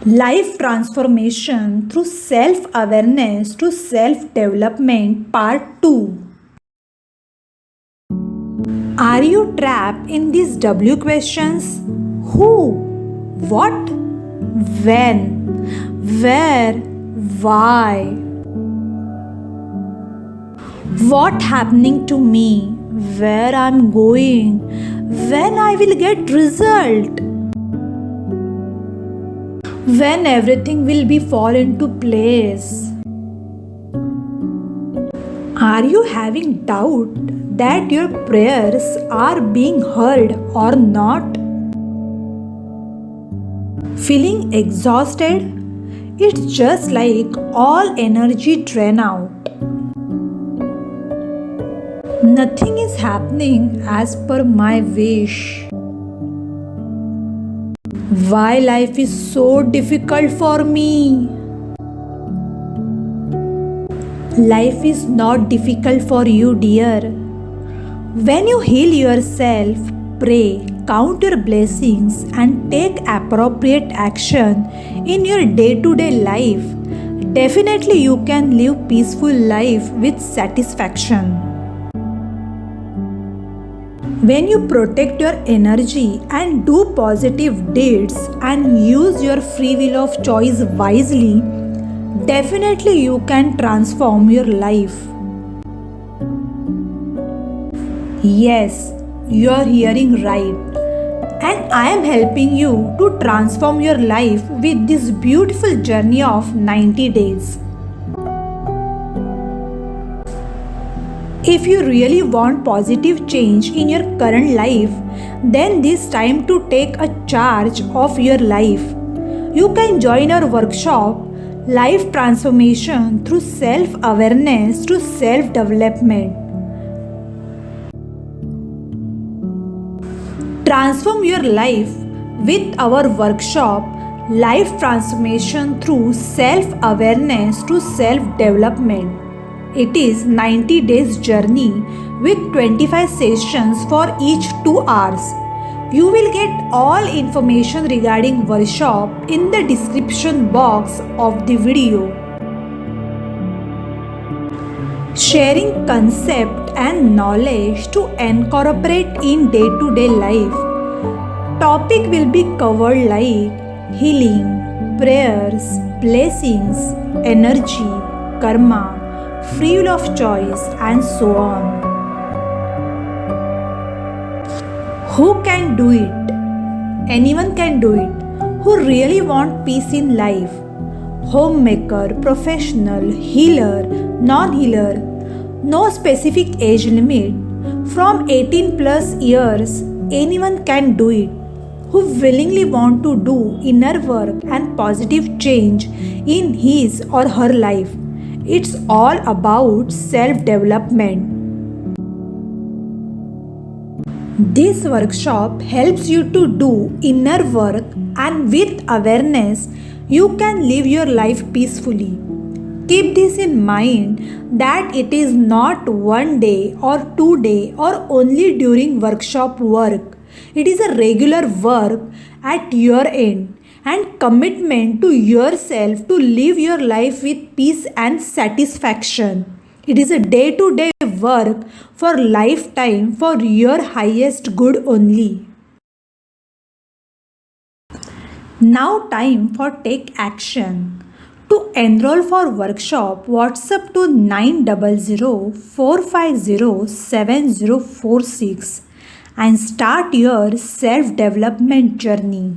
Life transformation through self awareness to self development, part 2. Are you trapped in these W questions? Who? What? When? Where? Why? What happening to me? Where I'm going? When I will get result? When everything will be fall into place? Are you having doubt that your prayers are being heard or not? Feeling exhausted? It's just like all energy drain out. Nothing is happening as per my wish. Why life is so difficult for me? Life is not difficult for you, dear. When you heal yourself, pray, count your blessings, and take appropriate action in your day-to-day life, definitely you can live peaceful life with satisfaction. When you protect your energy and do positive deeds and use your free will of choice wisely, definitely you can transform your life. Yes, you are hearing right. And I am helping you to transform your life with this beautiful journey of 90 days. If you really want positive change in your current life, then this time to take a charge of your life. You can join our workshop, Life Transformation through Self-Awareness to Self-Development. Transform your life with our workshop, Life Transformation through Self-Awareness to Self-Development. It is 90 days journey with 25 sessions for each 2 hours. You will get all information regarding workshop in the description box of the video. Sharing concept and knowledge to incorporate in day-to-day life. Topic will be covered like healing, prayers, blessings, energy, karma, free will of choice, and so on. Who can do it? Anyone can do it. Who really want peace in life? Homemaker, professional, healer, non-healer, no specific age limit. From 18 plus years, anyone can do it. Who willingly want to do inner work and positive change in his or her life. It's all about self-development. This workshop helps you to do inner work, and with awareness, you can live your life peacefully. Keep this in mind that it is not 1 day or 2 days or only during workshop work. It is a regular work at your end and commitment to yourself to live your life with peace and satisfaction. It is a day-to-day work for lifetime for your highest good only. Now time for take action. To enroll for workshop, WhatsApp to 900-450-7046 and start your self-development journey.